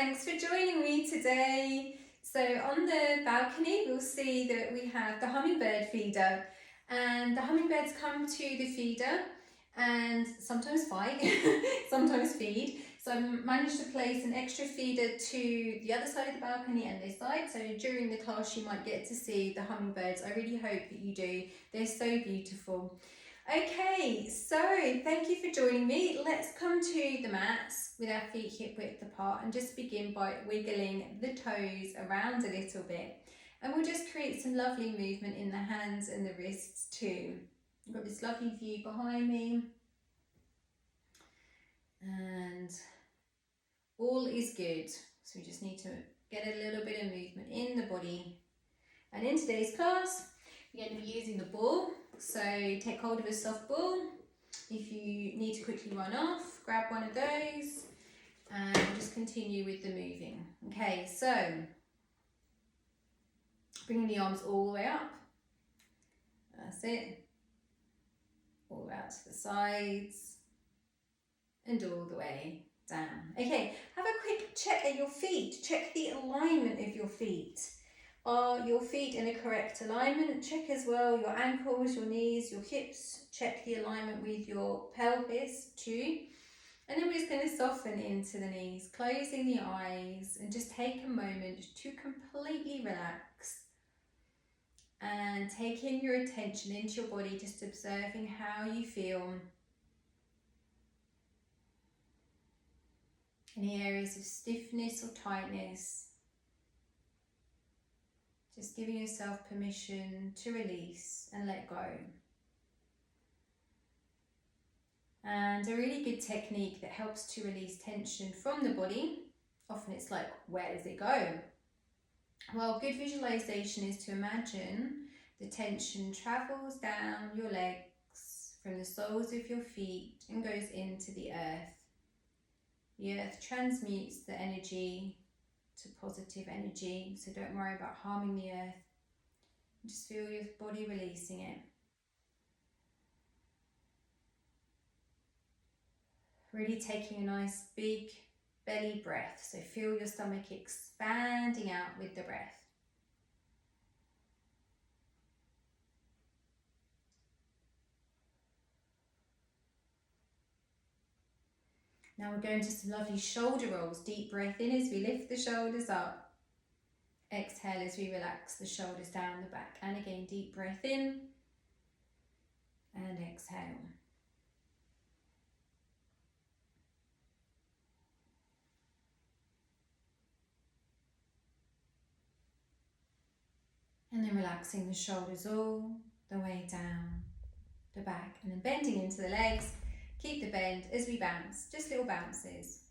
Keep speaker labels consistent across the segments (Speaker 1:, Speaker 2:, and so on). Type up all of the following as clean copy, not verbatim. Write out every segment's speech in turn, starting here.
Speaker 1: thanks for joining me today. So on the balcony we'll see that we have the hummingbird feeder, and the hummingbirds come to the feeder and sometimes fight, sometimes feed. So I've managed to place an extra feeder to the other side of the balcony and this side, so during the class you might get to see the hummingbirds. I really hope that you do. They're so beautiful. Okay, so thank you for joining me. Let's come to the mats with our feet hip width apart and just begin by wiggling the toes around a little bit. And we'll just create some lovely movement in the hands and the wrists too. I've got this lovely view behind me. And all is good. So we just need to get a little bit of movement in the body. And in today's class, we're going to be using the ball. So take hold of a soft ball. If you need to quickly run off, grab one of those and just continue with the moving. Okay, so bringing the arms all the way up. That's it. All out to the sides and all the way down. Okay, have a quick check at your feet. Check the alignment of your feet. Are your feet in a correct alignment? Check as well your ankles, your knees, your hips. Check the alignment with your pelvis too. And then we're just going to soften into the knees, closing the eyes, and just take a moment to completely relax. And taking your attention into your body, just observing how you feel. Any areas of stiffness or tightness. Just giving yourself permission to release and let go. And a really good technique that helps to release tension from the body. Often it's like, where does it go? Well, good visualization is to imagine the tension travels down your legs from the soles of your feet and goes into the earth. The earth transmutes the energy to positive energy, so don't worry about harming the earth. Just feel your body releasing it. Really taking a nice big belly breath, so feel your stomach expanding out with the breath. Now we're going to some lovely shoulder rolls. Deep breath in as we lift the shoulders up. Exhale as we relax the shoulders down the back. And again, deep breath in and exhale. And then relaxing the shoulders all the way down the back. And then bending into the legs. Keep the bend as we bounce, just little bounces.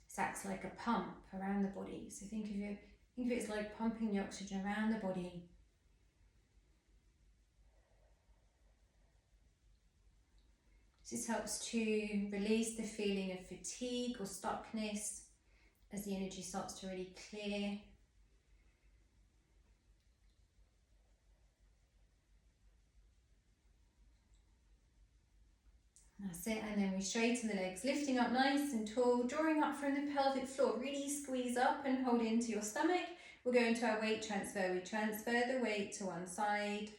Speaker 1: This acts like a pump around the body. So think of it as like pumping the oxygen around the body. This helps to release the feeling of fatigue or stuckness as the energy starts to really clear. That's it, and then we straighten the legs, lifting up nice and tall, drawing up from the pelvic floor. Really squeeze up and hold into your stomach. We'll go into our weight transfer. We transfer the weight to one side,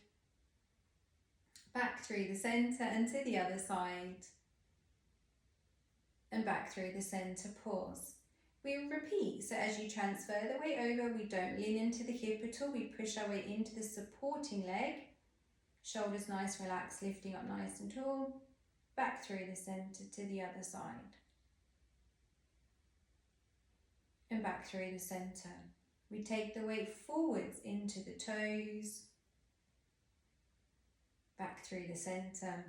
Speaker 1: back through the centre and to the other side, and back through the centre, pause. We repeat, so as you transfer the weight over, we don't lean into the hip at all, we push our weight into the supporting leg, shoulders nice, relaxed, lifting up nice and tall, back through the centre to the other side, and back through the centre. We take the weight forwards into the toes, back through the centre,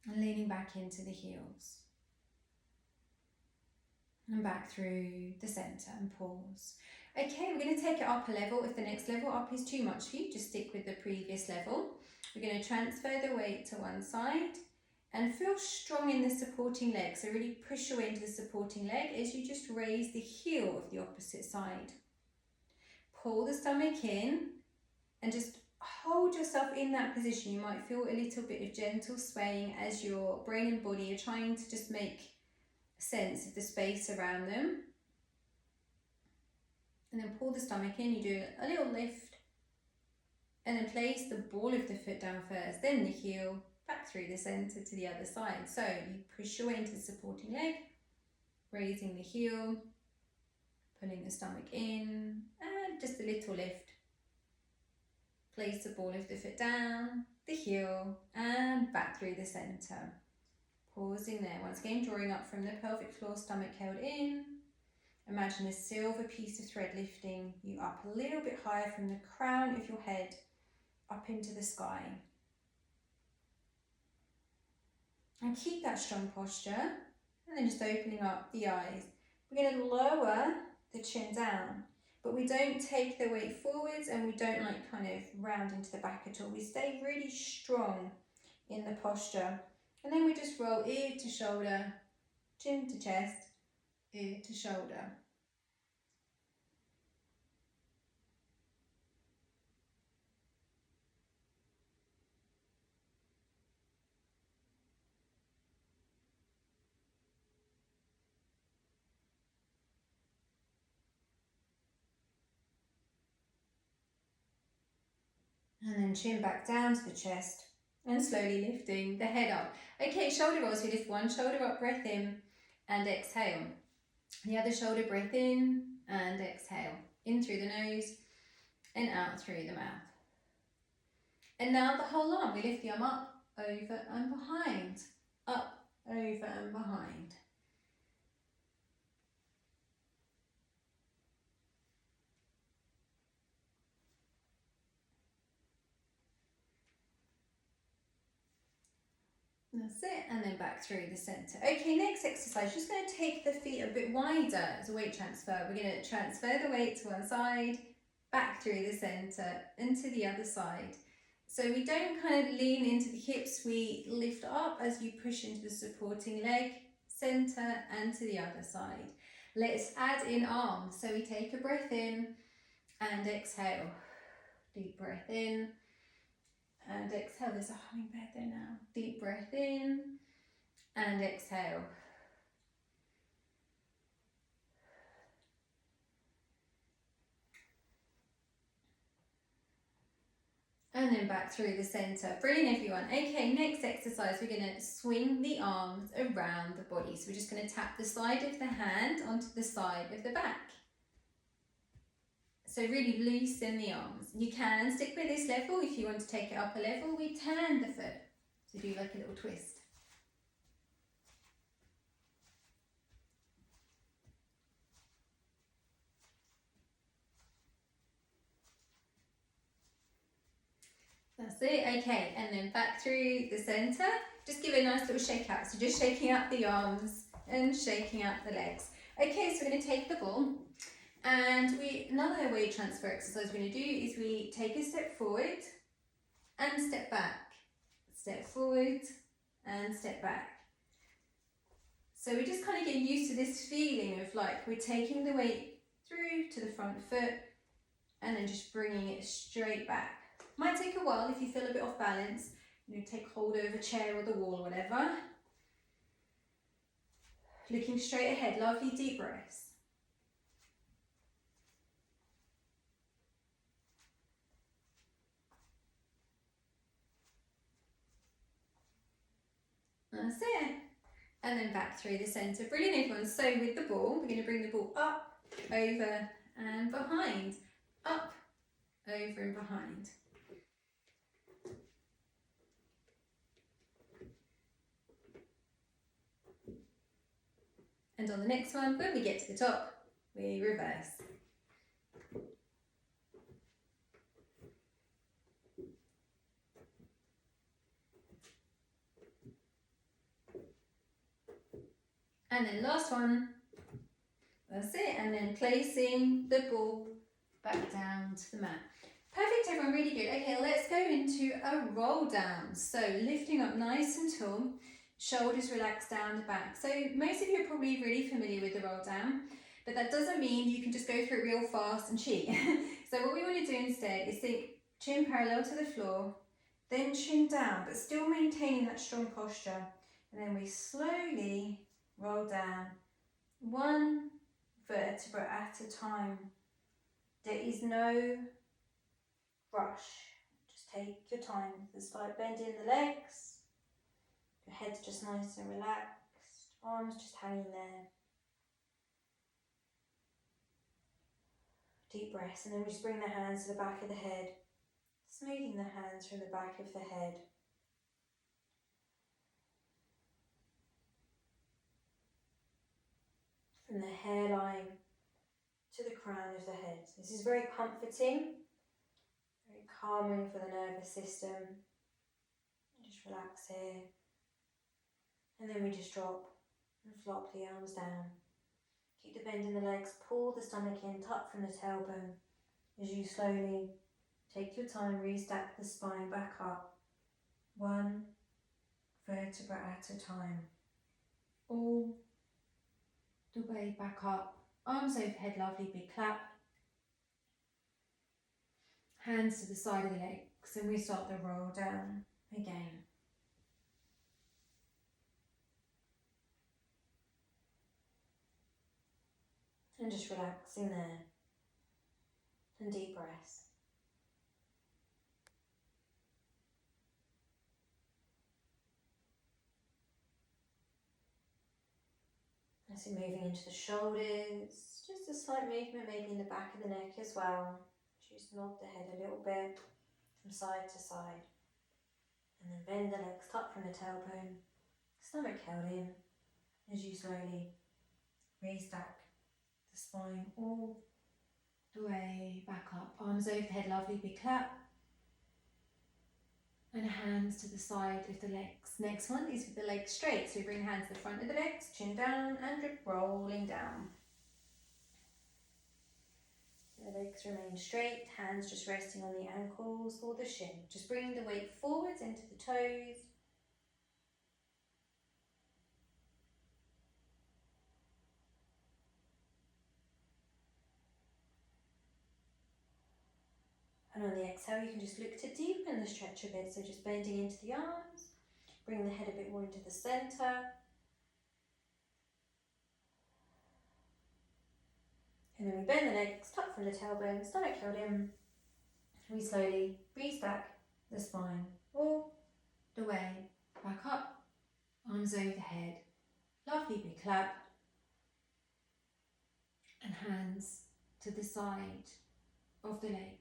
Speaker 1: and leaning back into the heels, and back through the centre and pause. Okay, we're going to take it up a level. If the next level up is too much for you, just stick with the previous level. We're going to transfer the weight to one side and feel strong in the supporting leg. So really push your way into the supporting leg as you just raise the heel of the opposite side. Pull the stomach in and just hold yourself in that position. You might feel a little bit of gentle swaying as your brain and body are trying to just make sense of the space around them. And then pull the stomach in, you do a little lift, and then place the ball of the foot down first, then the heel, back through the centre to the other side. So you push your way into the supporting leg, raising the heel, pulling the stomach in, and just a little lift. Place the ball of the foot down, the heel, and back through the centre. Pausing there, once again drawing up from the pelvic floor, stomach held in. Imagine a silver piece of thread lifting you up a little bit higher from the crown of your head up into the sky. And keep that strong posture, and then just opening up the eyes. We're going to lower the chin down, but we don't take the weight forwards and we don't like kind of round into the back at all. We stay really strong in the posture, and then we just roll ear to shoulder, chin to chest, ear to shoulder. And then chin back down to the chest and slowly lifting the head up. Okay, shoulder rolls, we lift one shoulder up, breath in and exhale. The other shoulder, breath in and exhale. In through the nose and out through the mouth. And now the whole arm, we lift the arm up, over and behind, up, over and behind. That's it, and then back through the centre. Okay, next exercise, just going to take the feet a bit wider as a weight transfer. We're going to transfer the weight to one side, back through the centre, and to the other side. So we don't kind of lean into the hips, we lift up as you push into the supporting leg, centre, and to the other side. Let's add in arms. So we take a breath in and exhale. Deep breath in. And exhale, there's a hummingbird there now. Deep breath in and exhale. And then back through the centre. Brilliant, everyone. Okay, next exercise, we're going to swing the arms around the body. So we're just going to tap the side of the hand onto the side of the back. So really loosen the arms. You can stick with this level. If you want to take it up a level, we turn the foot. So do like a little twist. That's it, okay, and then back through the centre. Just give it a nice little shake out. So just shaking out the arms and shaking out the legs. Okay, so we're going to take the ball. And another weight transfer exercise we're going to do is we take a step forward and step back. Step forward and step back. So we're just kind of getting used to this feeling of like we're taking the weight through to the front foot and then just bringing it straight back. Might take a while if you feel a bit off balance. You know, take hold of a chair or the wall or whatever. Looking straight ahead, lovely deep breaths. That's it. And then back through the centre. Brilliant, everyone. So with the ball, we're going to bring the ball up, over and behind. Up, over and behind. And on the next one, when we get to the top, we reverse. And then last one, that's it, and then placing the ball back down to the mat. Perfect, everyone, really good. Okay, let's go into a roll down. So lifting up nice and tall, shoulders relaxed down the back. So most of you are probably really familiar with the roll down, but that doesn't mean you can just go through it real fast and cheat. So what we want to do instead is think Chin parallel to the floor, then chin down, but still maintaining that strong posture. And then we slowly roll down, one vertebra at a time. There is no rush. Just take your time. The slight bend in the legs. Your head's just nice and relaxed. Arms just hanging there. Deep breaths, and then we just bring the hands to the back of the head. Smoothing the hands from the back of the head. From the hairline to the crown of the head. This is very comforting, very calming for the nervous system. Just relax here. And then we just drop and flop the arms down. Keep the bend in the legs, pull the stomach in, tuck from the tailbone. As you slowly take your time, restack the spine back up. One vertebra at a time. All the way back up. Arms overhead, lovely big clap. Hands to the side of the legs, and we start the roll down again. And just relaxing there. And deep breaths. As you're moving into the shoulders, just a slight movement maybe in the back of the neck as well. Just nod the head a little bit from side to side. And then bend the legs, tuck from the tailbone, stomach held in as you slowly restack the spine all the way back up. Arms overhead, lovely big clap. And hands to the side of the legs. Next one is with the legs straight. So we bring hands to the front of the legs, chin down and rolling down. The legs remain straight, hands just resting on the ankles or the shin. Just bringing the weight forwards into the toes. And on the exhale, you can just look to deepen the stretch a bit. So just bending into the arms, bring the head a bit more into the center. And then we bend the legs, tuck from the tailbone, stomach held in. We slowly restack the spine all the way back up, arms over the head. Lovely big clap. And hands to the side of the legs.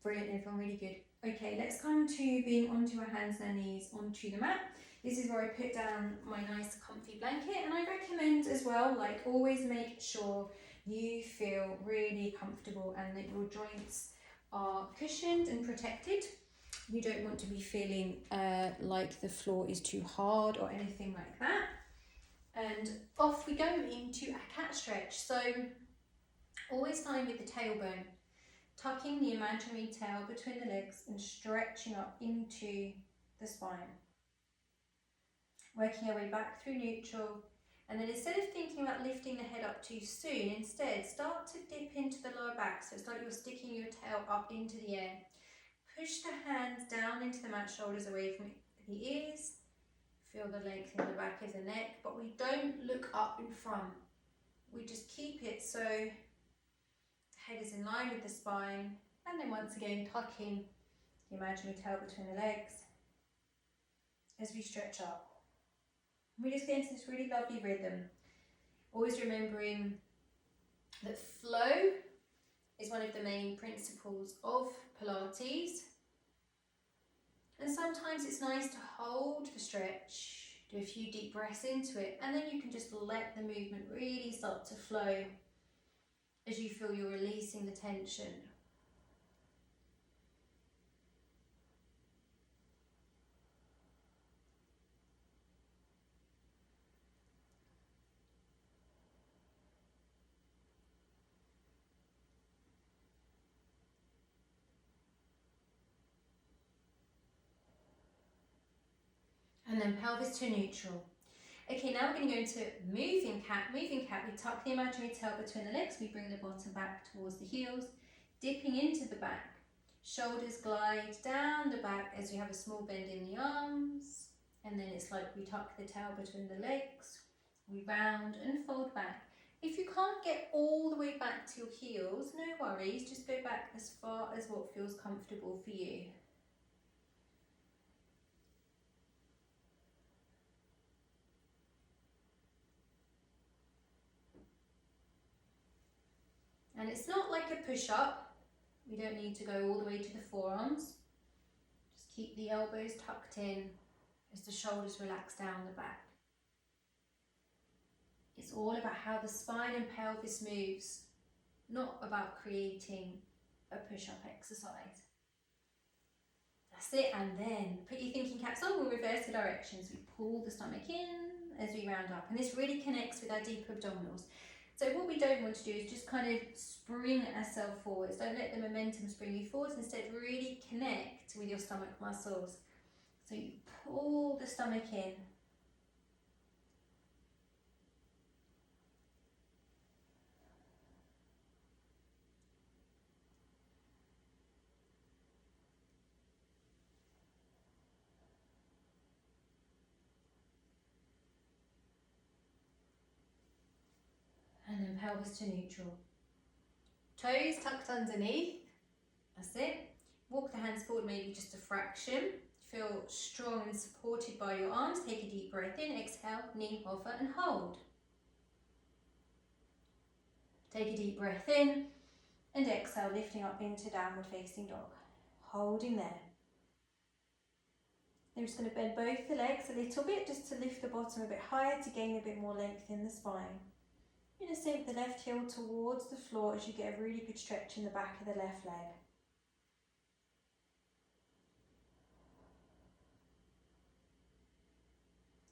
Speaker 1: Brilliant, everyone, really good. Okay, let's come to being onto our hands and our knees onto the mat. This is where I put down my nice comfy blanket, and I recommend as well, like, always make sure you feel really comfortable and that your joints are cushioned and protected. You don't want to be feeling like the floor is too hard or anything like that. And off we go into a cat stretch. So always starting with the tailbone, tucking the imaginary tail between the legs and stretching up into the spine. Working our way back through neutral. And then instead of thinking about lifting the head up too soon, instead start to dip into the lower back. So it's like you're sticking your tail up into the air. Push the hands down into the mat, shoulders away from the ears. Feel the length in the back of the neck, but we don't look up in front. We just keep it so the head is in line with the spine. And then once again, tucking the imaginary tail between the legs as we stretch up. We just get into this really lovely rhythm. Always remembering that flow is one of the main principles of Pilates. And sometimes it's nice to hold the stretch, do a few deep breaths into it, and then you can just let the movement really start to flow as you feel you're releasing the tension. And then pelvis to neutral. Okay, now we're going to go into moving cat. Moving cat, we tuck the imaginary tail between the legs, we bring the bottom back towards the heels, dipping into the back. Shoulders glide down the back as you have a small bend in the arms. And then it's like we tuck the tail between the legs. We round and fold back. If you can't get all the way back to your heels, no worries. Just go back as far as what feels comfortable for you. And it's not like a push-up. We don't need to go all the way to the forearms. Just keep the elbows tucked in as the shoulders relax down the back. It's all about how the spine and pelvis moves, not about creating a push-up exercise. That's it, and then put your thinking caps on. We'll reverse the directions. We pull the stomach in as we round up, and this really connects with our deep abdominals. So what we don't want to do is just kind of spring ourselves forwards. Don't let the momentum spring you forwards. Instead, really connect with your stomach muscles. So you pull the stomach in. And then pelvis to neutral. Toes tucked underneath. That's it. Walk the hands forward maybe just a fraction. Feel strong and supported by your arms. Take a deep breath in. Exhale, knee, hover and hold. Take a deep breath in and exhale, lifting up into downward facing dog. Holding there. I'm just going to bend both the legs a little bit just to lift the bottom a bit higher to gain a bit more length in the spine. You're going to sink the left heel towards the floor as you get a really good stretch in the back of the left leg.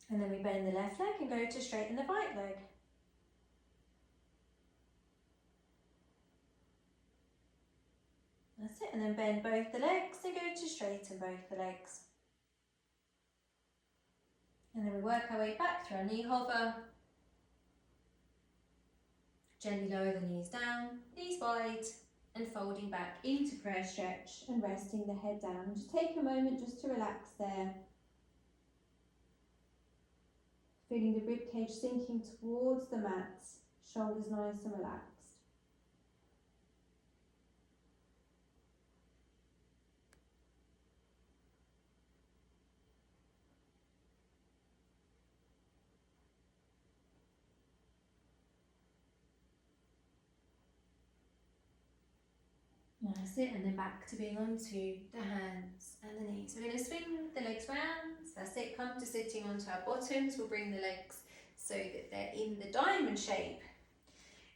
Speaker 1: And then we bend the left leg and go to straighten the right leg. That's it, and then bend both the legs and go to straighten both the legs. And then we work our way back through our knee hover. Gently lower the knees down, knees wide, and folding back into prayer stretch and resting the head down. Just take a moment just to relax there. Feeling the ribcage sinking towards the mat, shoulders nice and relaxed. That's it, and then back to being onto the hands and the knees. We're going to swing the legs round. That's it, come to sitting onto our bottoms. We'll bring the legs so that they're in the diamond shape.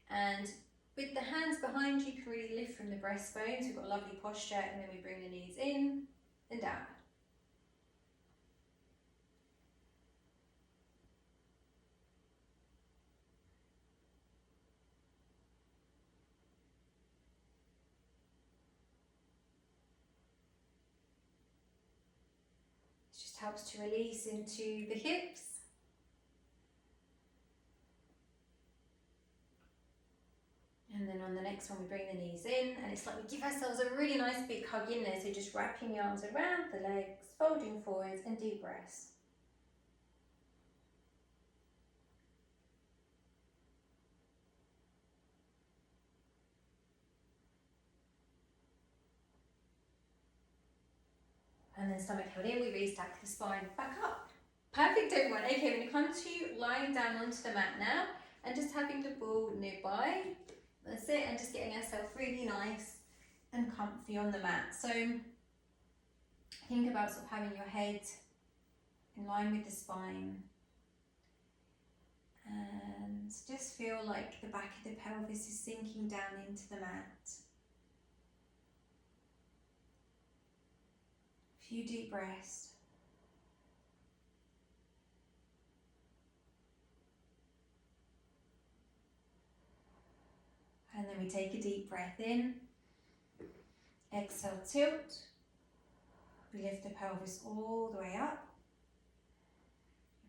Speaker 1: And with the hands behind you, you can really lift from the breastbone. So we've got a lovely posture, and then we bring the knees in and down. Just helps to release into the hips. And then on the next one, we bring the knees in, and it's like we give ourselves a really nice big hug in there. So just wrapping the arms around the legs, folding forwards, and deep breaths. And then stomach held in, we restack the spine back up. Perfect, everyone. Okay, we're going to come to lying down onto the mat now and just having the ball nearby. That's it, and just getting ourselves really nice and comfy on the mat. So think about sort of having your head in line with the spine. And just feel like the back of the pelvis is sinking down into the mat. A few deep breaths. And then we take a deep breath in. Exhale, tilt. We lift the pelvis all the way up.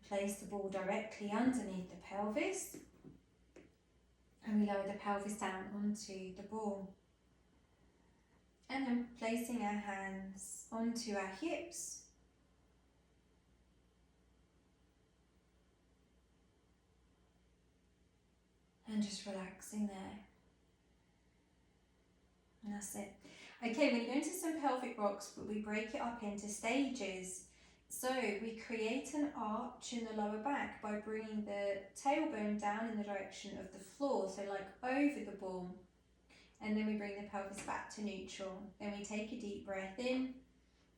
Speaker 1: Place the ball directly underneath the pelvis. And we lower the pelvis down onto the ball. And then placing our hands onto our hips. And just relaxing there. And that's it. Okay, we're going to go into some pelvic rocks, but we break it up into stages. So we create an arch in the lower back by bringing the tailbone down in the direction of the floor, so like over the ball. And then we bring the pelvis back to neutral. Then we take a deep breath in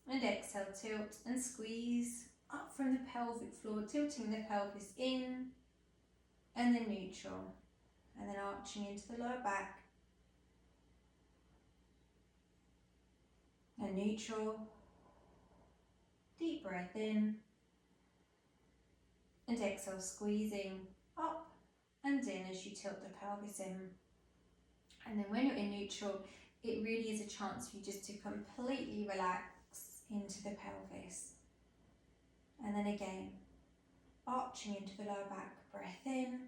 Speaker 1: and exhale, tilt and squeeze up from the pelvic floor, tilting the pelvis in and then neutral. And then arching into the lower back and neutral. Deep breath in and exhale, squeezing up and in as you tilt the pelvis in. And then when you're in neutral, it really is a chance for you just to completely relax into the pelvis. And then again, arching into the lower back, breath in.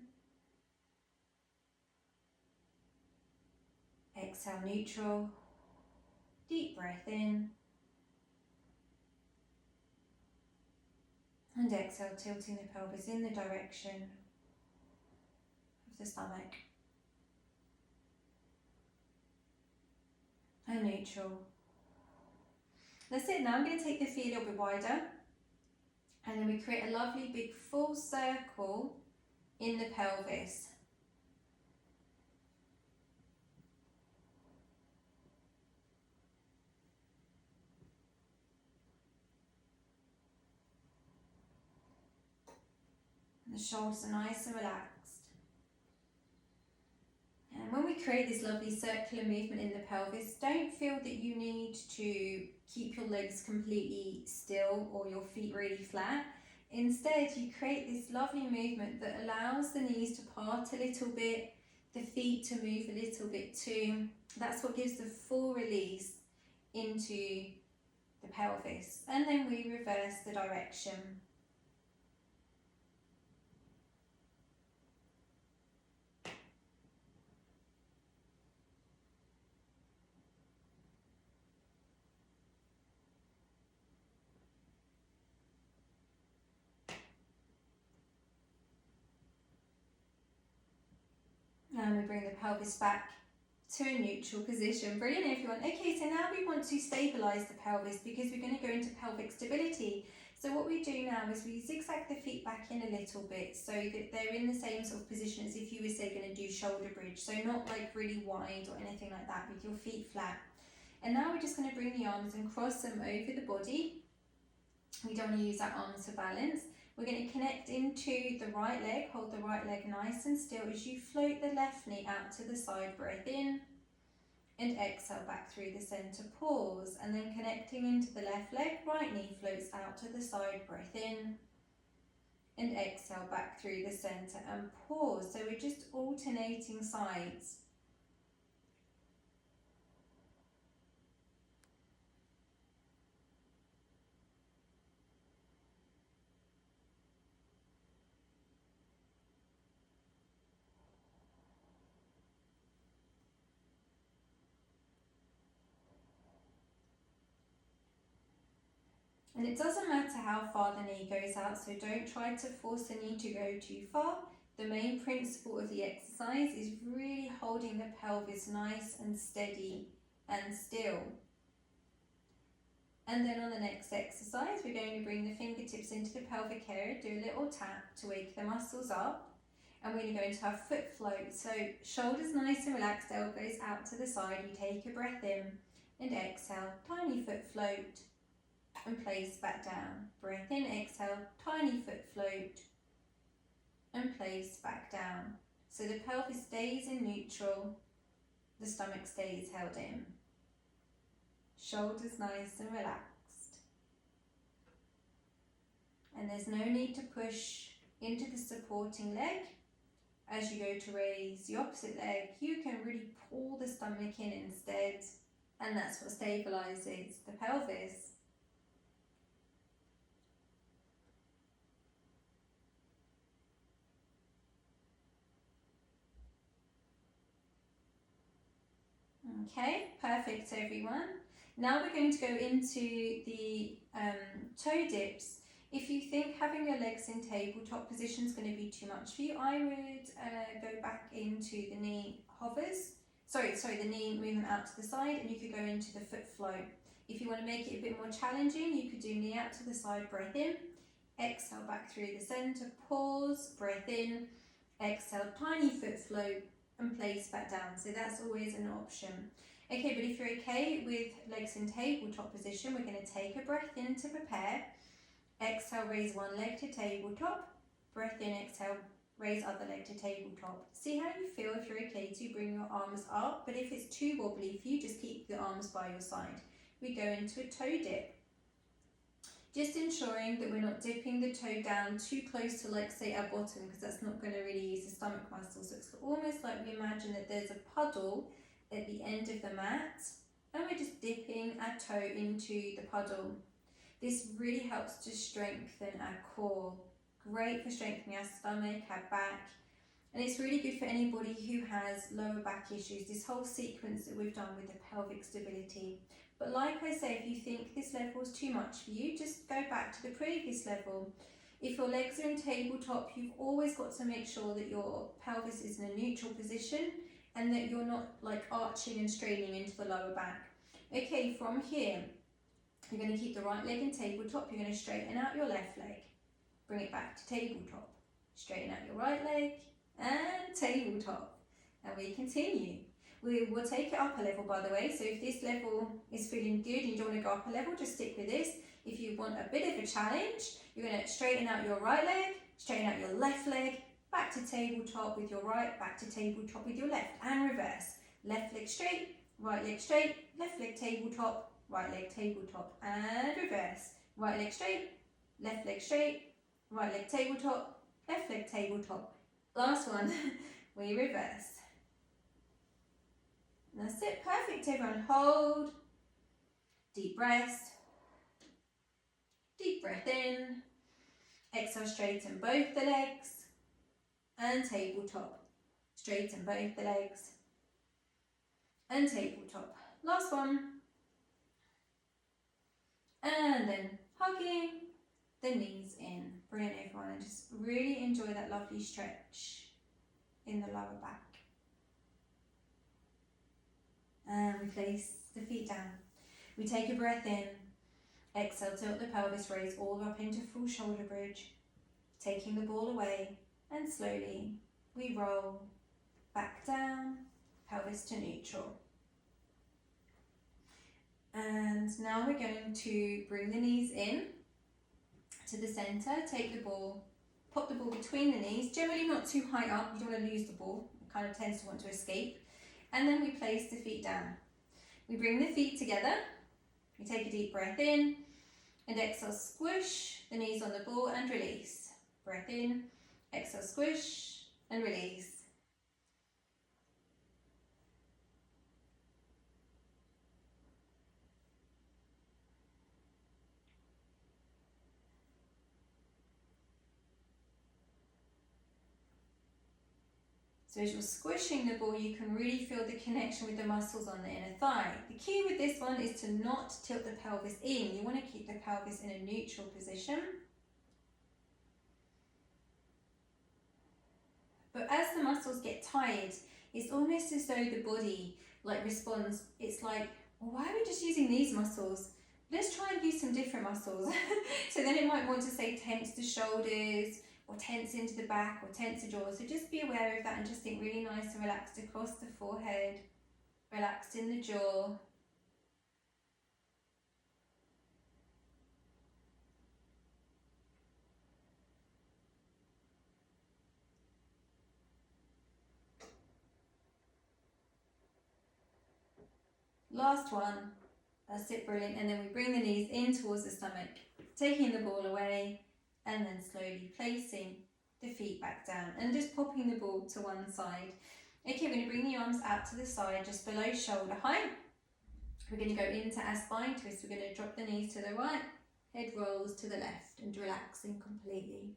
Speaker 1: Exhale, neutral. Deep breath in. And exhale, tilting the pelvis in the direction of the stomach. And neutral. That's it. Now I'm going to take the feet a little bit wider. And then we create a lovely big full circle in the pelvis. And the shoulders are nice and relaxed. And when we create this lovely circular movement in the pelvis, don't feel that you need to keep your legs completely still or your feet really flat. Instead, you create this lovely movement that allows the knees to part a little bit, the feet to move a little bit too. That's what gives the full release into the pelvis. And then we reverse the direction. And we bring the pelvis back to a neutral position. Brilliant, everyone. Okay, so now we want to stabilize the pelvis because we're going to go into pelvic stability. So what we do now is we zigzag the feet back in a little bit so that they're in the same sort of position as if you were, say, going to do shoulder bridge. So not like really wide or anything like that, with your feet flat. And now we're just going to bring the arms and cross them over the body. We don't want to use our arms for balance. We're going to connect into the right leg, hold the right leg nice and still as you float the left knee out to the side, breath in and exhale back through the centre, pause, and then connecting into the left leg, right knee floats out to the side, breath in and exhale back through the centre and pause. So we're just alternating sides. And it doesn't matter how far the knee goes out, so don't try to force the knee to go too far. The main principle of the exercise is really holding the pelvis nice and steady and still. And then on the next exercise, we're going to bring the fingertips into the pelvic area, do a little tap to wake the muscles up. And we're going to go into our foot float. So shoulders nice and relaxed, elbows out to the side. You take a breath in and exhale, tiny foot float. And place back down. Breath in, exhale, tiny foot float and place back down. So the pelvis stays in neutral, the stomach stays held in. Shoulders nice and relaxed. And there's no need to push into the supporting leg. As you go to raise the opposite leg, you can really pull the stomach in instead, and that's what stabilizes the pelvis. Okay, perfect everyone. Now we're going to go into the toe dips. If you think having your legs in tabletop position is going to be too much for you, I would go back into the knee hovers. The knee movement out to the side, and you could go into the foot flow. If you want to make it a bit more challenging, you could do knee out to the side, breath in, exhale back through the center, pause, breath in, exhale, tiny foot flow, and place back down. So that's always an option. Okay, but if you're okay with legs in tabletop position, we're going to take a breath in to prepare. Exhale, raise one leg to tabletop. Breath in, exhale, raise other leg to tabletop. See how you feel if you're okay to bring your arms up, but if it's too wobbly for you, just keep the arms by your side. We go into a toe dip. Just ensuring that we're not dipping the toe down too close to, like, say, our bottom, because that's not going to really use the stomach muscles. So it's almost like we imagine that there's a puddle at the end of the mat, and we're just dipping our toe into the puddle. This really helps to strengthen our core. Great for strengthening our stomach, our back, and it's really good for anybody who has lower back issues. This whole sequence that we've done with the pelvic stability. But like I say, if you think this level is too much for you, just go back to the previous level. If your legs are in tabletop, you've always got to make sure that your pelvis is in a neutral position and that you're not like arching and straining into the lower back. Okay, from here, you're going to keep the right leg in tabletop. You're going to straighten out your left leg. Bring it back to tabletop. Straighten out your right leg and tabletop. And we continue. We will take it up a level, by the way, so if this level is feeling good and you don't want to go up a level, just stick with this. If you want a bit of a challenge, you're going to straighten out your right leg, straighten out your left leg, back to tabletop with your right, back to tabletop with your left, and reverse. Left leg straight, left leg tabletop, right leg tabletop, and reverse. Right leg straight, right leg tabletop, left leg tabletop. Last one, we reverse. That's it, perfect everyone. Hold, deep breath in, exhale, straighten both the legs, and tabletop. Straighten both the legs, and tabletop. Last one. And then hugging the knees in. Brilliant everyone, and just really enjoy that lovely stretch in the lower back. And we place the feet down. We take a breath in, exhale, tilt the pelvis, raise all up into full shoulder bridge, taking the ball away, and slowly we roll back down, pelvis to neutral. And now we're going to bring the knees in to the center, take the ball, pop the ball between the knees, generally not too high up, you don't want to lose the ball, it kind of tends to want to escape. And then we place the feet down. We bring the feet together, we take a deep breath in, and exhale, squish the knees on the ball and release. Breath in, exhale, squish, and release. So as you're squishing the ball, you can really feel the connection with the muscles on the inner thigh. The key with this one is to not tilt the pelvis in. You want to keep the pelvis in a neutral position. But as the muscles get tired, it's almost as though the body responds. It's like, well, why are we just using these muscles? Let's try and use some different muscles. So then it might want to say tense the shoulders, or tense into the back, or tense the jaw. So just be aware of that and just think really nice and relaxed across the forehead, relaxed in the jaw. Last one. That's it, brilliant. And then we bring the knees in towards the stomach, taking the ball away, and then slowly placing the feet back down and just popping the ball to one side. Okay, we're going to bring the arms out to the side, just below shoulder height. We're going to go into our spine twist. We're going to drop the knees to the right, head rolls to the left, and relaxing completely.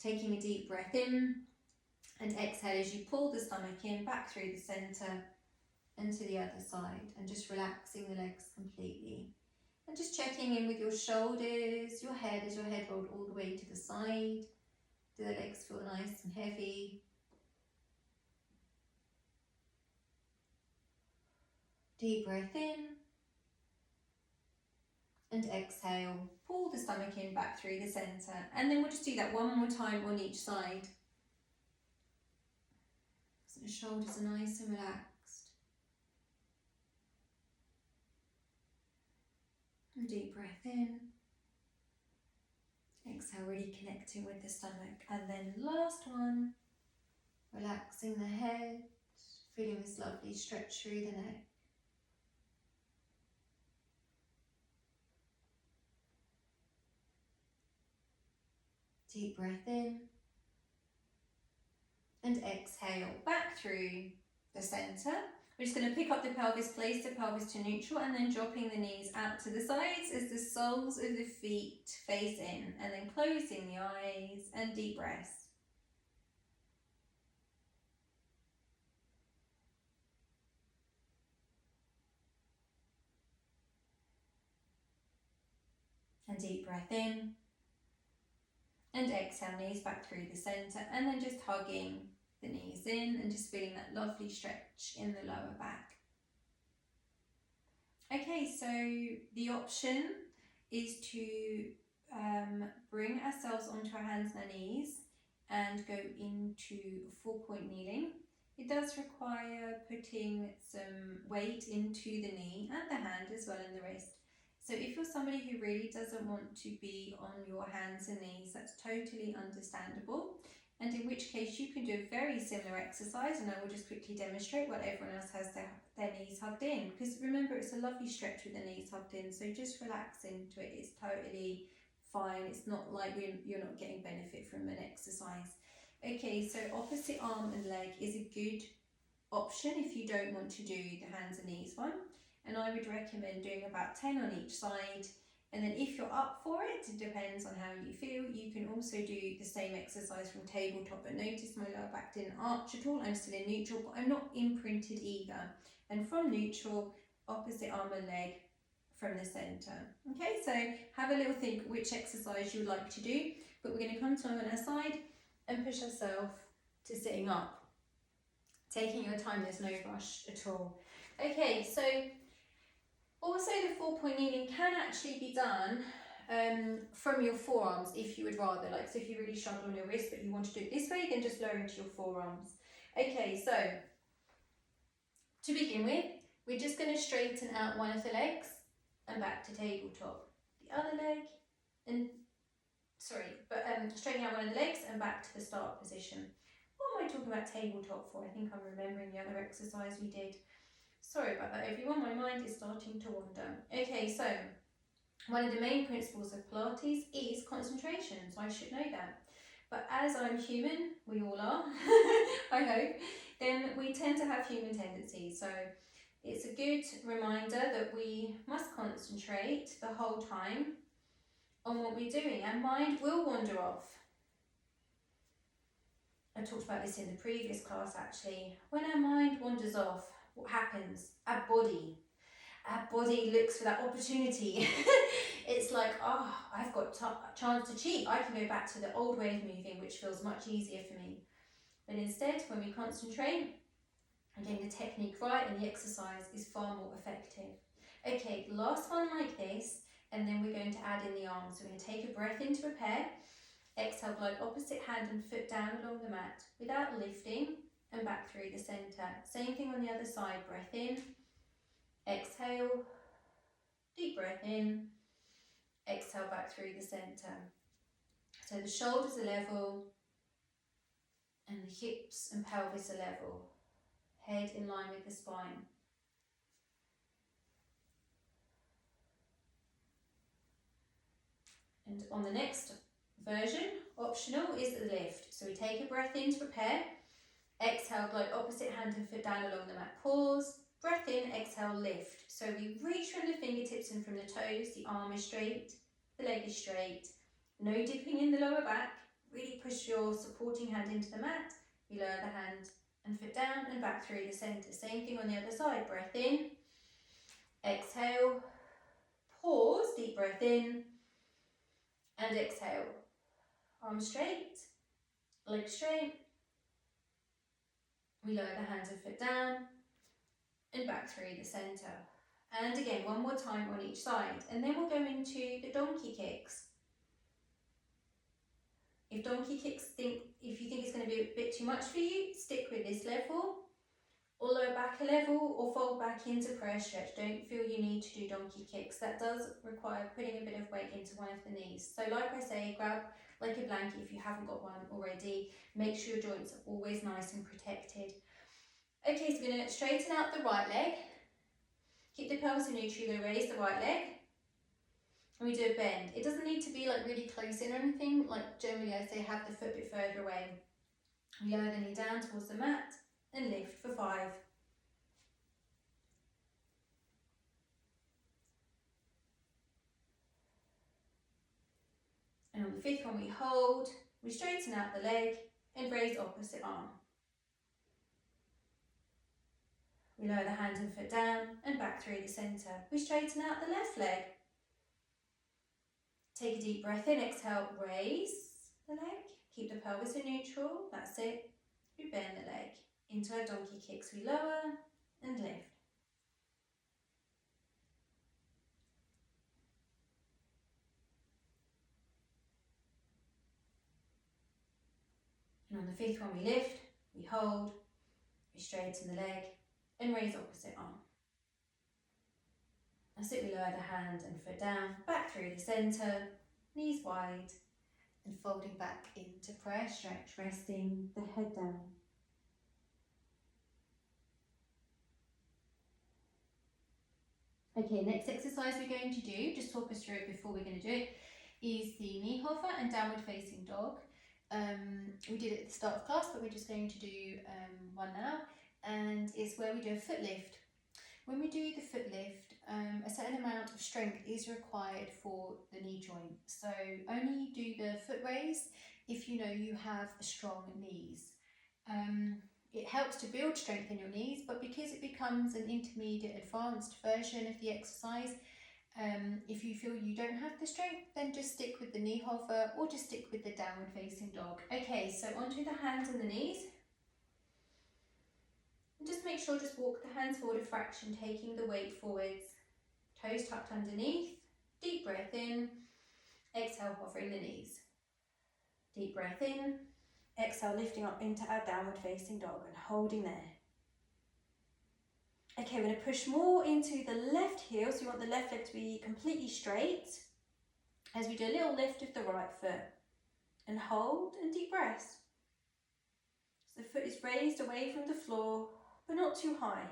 Speaker 1: Taking a deep breath in and exhale as you pull the stomach in, back through the centre and to the other side, and just relaxing the legs completely. And just checking in with your shoulders, your head, as your head rolled all the way to the side. Do the legs feel nice and heavy? Deep breath in and exhale. Pull the stomach in, back through the centre, and then we'll just do that one more time on each side. So the shoulders are nice and relaxed. And deep breath in. Exhale, really connecting with the stomach. And then last one, relaxing the head, feeling this lovely stretch through the neck. Deep breath in and exhale back through the centre. We're just going to pick up the pelvis, place the pelvis to neutral, and then dropping the knees out to the sides as the soles of the feet face in, and then closing the eyes and deep breaths. And deep breath in. And exhale, knees back through the centre, and then just hugging the knees in and just feeling that lovely stretch in the lower back. Okay, so the option is to bring ourselves onto our hands and our knees and go into 4-point kneeling. It does require putting some weight into the knee and the hand as well, and the wrist. So if you're somebody who really doesn't want to be on your hands and knees, that's totally understandable. And in which case you can do a very similar exercise, and I will just quickly demonstrate while everyone else has their knees hugged in. Because remember, it's a lovely stretch with the knees hugged in, so just relax into it. It's totally fine. It's not like you're not getting benefit from an exercise. Okay, so opposite arm and leg is a good option if you don't want to do the hands and knees one. And I would recommend doing about 10 on each side. And then if you're up for it, it depends on how you feel, you can also do the same exercise from tabletop. But notice my lower back didn't arch at all. I'm still in neutral, but I'm not imprinted either. And from neutral, opposite arm and leg from the centre. Okay, so have a little think which exercise you would like to do. But we're going to come to on our side and push ourselves to sitting up. Taking your time, there's no rush at all. Okay, so also the 4-point kneeling can actually be done from your forearms if you would rather. Like, so if you really struggle on your wrist but you want to do it this way, then just lower into your forearms. Okay, so to begin with, we're just going to straighten out one of the legs and back to tabletop. The other leg, and straightening out one of the legs and back to the start position. What am I talking about tabletop for? I think I'm remembering the other exercise we did. Sorry about that, everyone. My mind is starting to wander. Okay, so one of the main principles of Pilates is concentration, so I should know that. But as I'm human, we all are, I hope, then we tend to have human tendencies. So it's a good reminder that we must concentrate the whole time on what we're doing. Our mind will wander off. I talked about this in the previous class actually. When our mind wanders off, what happens? Our body looks for that opportunity. It's like, oh, I've got a chance to cheat. I can go back to the old way of moving, which feels much easier for me. But instead, when we concentrate and getting the technique right, and the exercise is far more effective. Okay, last one like this, and then we're going to add in the arms. So we're going to take a breath in to prepare. Exhale, glide opposite hand and foot down along the mat without lifting, and back through the centre. Same thing on the other side. Breath in, exhale, deep breath in, exhale back through the centre. So the shoulders are level and the hips and pelvis are level. Head in line with the spine. And on the next version, optional, is the lift. So we take a breath in to prepare. Exhale, glide opposite hand and foot down along the mat. Pause. Breath in, exhale, lift. So we reach from the fingertips and from the toes. The arm is straight, the leg is straight. No dipping in the lower back. Really push your supporting hand into the mat. You lower the hand and foot down and back through the centre. Same thing on the other side. Breath in, exhale, pause, deep breath in, and exhale. Arms straight, legs straight. We lower the hands and foot down and back through the centre. And again, one more time on each side. And then we'll go into the donkey kicks. If you think it's going to be a bit too much for you, stick with this level, or lower back a level, or fold back into prayer stretch. Don't feel you need to do donkey kicks. That does require putting a bit of weight into one of the knees. So like I say, grab like a blanket if you haven't got one already. Make sure your joints are always nice and protected. Okay, so we're going to straighten out the right leg. Keep the pelvis in neutral, raise the right leg. And we do a bend. It doesn't need to be like really close in or anything. Like generally I say have the foot a bit further away. We lower the knee down towards the mat and lift for 5. And on the 5th one we hold, we straighten out the leg and raise opposite arm. We lower the hand and foot down and back through the centre. We straighten out the left leg. Take a deep breath in, exhale, raise the leg. Keep the pelvis in neutral, that's it. We bend the leg into our donkey kicks. We lower and lift. And on the 5th one we lift, we hold, we straighten the leg and raise opposite arm. That's it, we lower the hand and foot down, back through the centre, knees wide, and folding back into prayer stretch, resting the head down. Okay, next exercise we're going to do, just talk us through it before we're going to do it, is the knee hover and downward facing dog. We did it at the start of class, but we're just going to do one now, and it's where we do a foot lift. When we do the foot lift, a certain amount of strength is required for the knee joint. So only do the foot raise if you know you have strong knees. It helps to build strength in your knees, but because it becomes an intermediate advanced version of the exercise, if you feel you don't have the strength, then just stick with the knee hover or just stick with the downward facing dog. Okay, so onto the hands and the knees. And just make sure, just walk the hands forward a fraction, taking the weight forwards. Toes tucked underneath. Deep breath in. Exhale, hovering the knees. Deep breath in. Exhale, lifting up into our downward facing dog and holding there. Okay, we're going to push more into the left heel, so you want the left leg to be completely straight as we do a little lift of the right foot. And hold and deep breaths. So the foot is raised away from the floor, but not too high.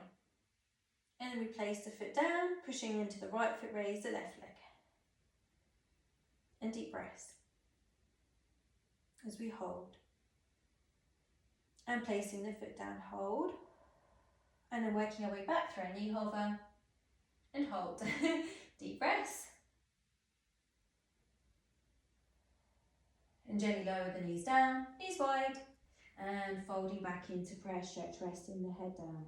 Speaker 1: And then we place the foot down, pushing into the right foot, raise the left leg. And deep breaths as we hold. And placing the foot down, hold. And then working our way back through our knee hover and hold. Deep breaths. And gently lower the knees down, knees wide, and folding back into prayer stretch, resting the head down.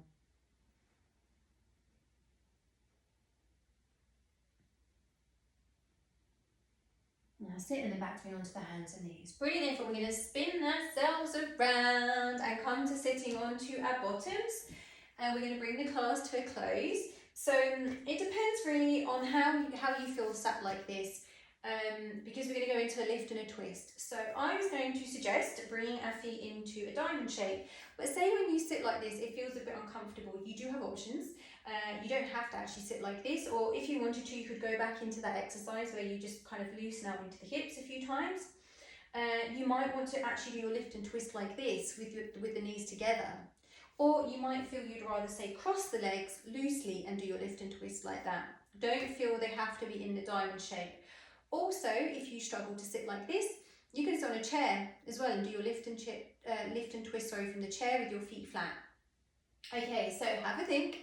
Speaker 1: Now sit and then back to me onto the hands and knees. Breathe in, we're going to spin ourselves around and come to sitting onto our bottoms. And we're going to bring the class to a close. So it depends really on how you feel sat like this, because we're going to go into a lift and a twist. So I was going to suggest bringing our feet into a diamond shape. But say when you sit like this, it feels a bit uncomfortable. You do have options. You don't have to actually sit like this, or if you wanted to, you could go back into that exercise where you just kind of loosen out into the hips a few times. You might want to actually do your lift and twist like this with the knees together. Or you might feel you'd rather say cross the legs loosely and do your lift and twist like that. Don't feel they have to be in the diamond shape. Also, if you struggle to sit like this, you can sit on a chair as well and do your lift and twist from the chair with your feet flat. Okay, so have a think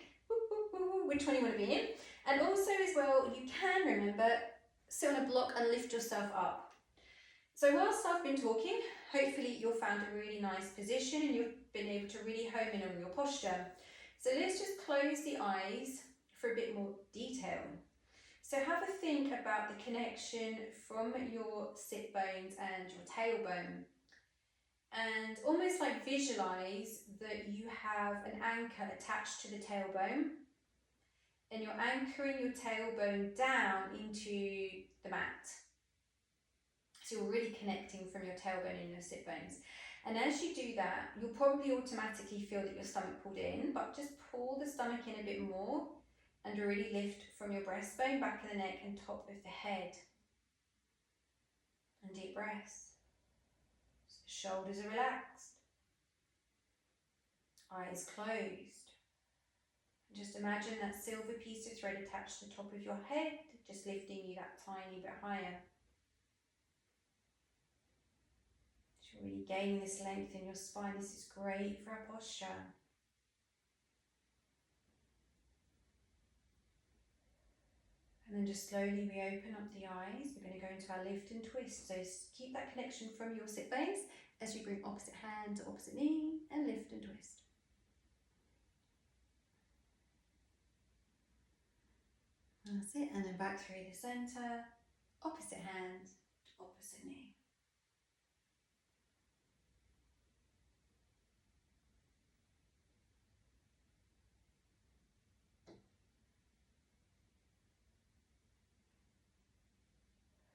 Speaker 1: which one you want to be in. And also as well, you can remember, sit on a block and lift yourself up. So whilst I've been talking, hopefully you've found a really nice position and you've been able to really home in on your posture. So let's just close the eyes for a bit more detail. So have a think about the connection from your sit bones and your tailbone. And almost like visualize that you have an anchor attached to the tailbone and you're anchoring your tailbone down into the mat. So you're really connecting from your tailbone and your sit bones. And as you do that, you'll probably automatically feel that your stomach pulled in, but just pull the stomach in a bit more and really lift from your breastbone, back of the neck and top of the head. And deep breaths. So shoulders are relaxed. Eyes closed. And just imagine that silver piece of thread attached to the top of your head, just lifting you that tiny bit higher. So really gaining this length in your spine. This is great for our posture. And then just slowly reopen up the eyes. We're going to go into our lift and twist. So keep that connection from your sit bones as you bring opposite hand to opposite knee and lift and twist. That's it. And then back through the center, opposite hand, opposite knee.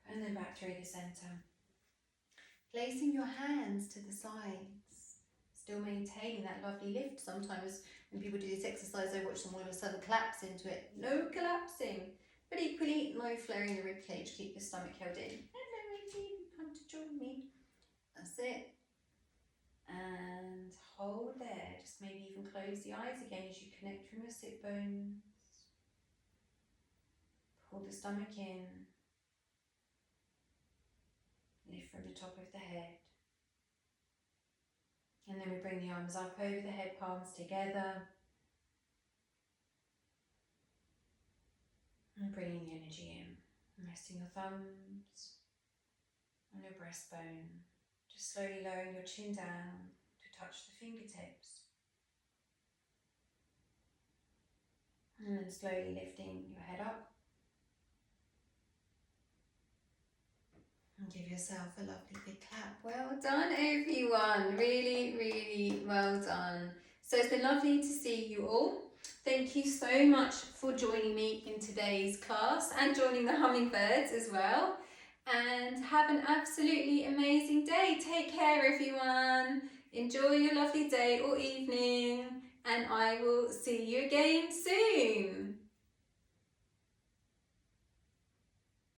Speaker 1: And then back through the center. Placing your hands to the sides, still maintaining that lovely lift. Sometimes when people do this exercise, I watch them all of a sudden collapse into it. No collapsing, but equally no flaring the rib cage. Keep your stomach held in. Hello, Adrian, come to join me. That's it. And hold there. Just maybe even close the eyes again as you connect from your sit bones. Pull the stomach in. Lift from the top of the head. And then we bring the arms up over the head, palms together. And bringing the energy in. And resting your thumbs on your breastbone. Just slowly lowering your chin down to touch the fingertips. And then slowly lifting your head up. And give yourself a lovely big clap. Well done, everyone. Really, really well done. So it's been lovely to see you all. Thank you so much for joining me in today's class and joining the hummingbirds as well. And have an absolutely amazing day. Take care, everyone. Enjoy your lovely day or evening. And I will see you again soon.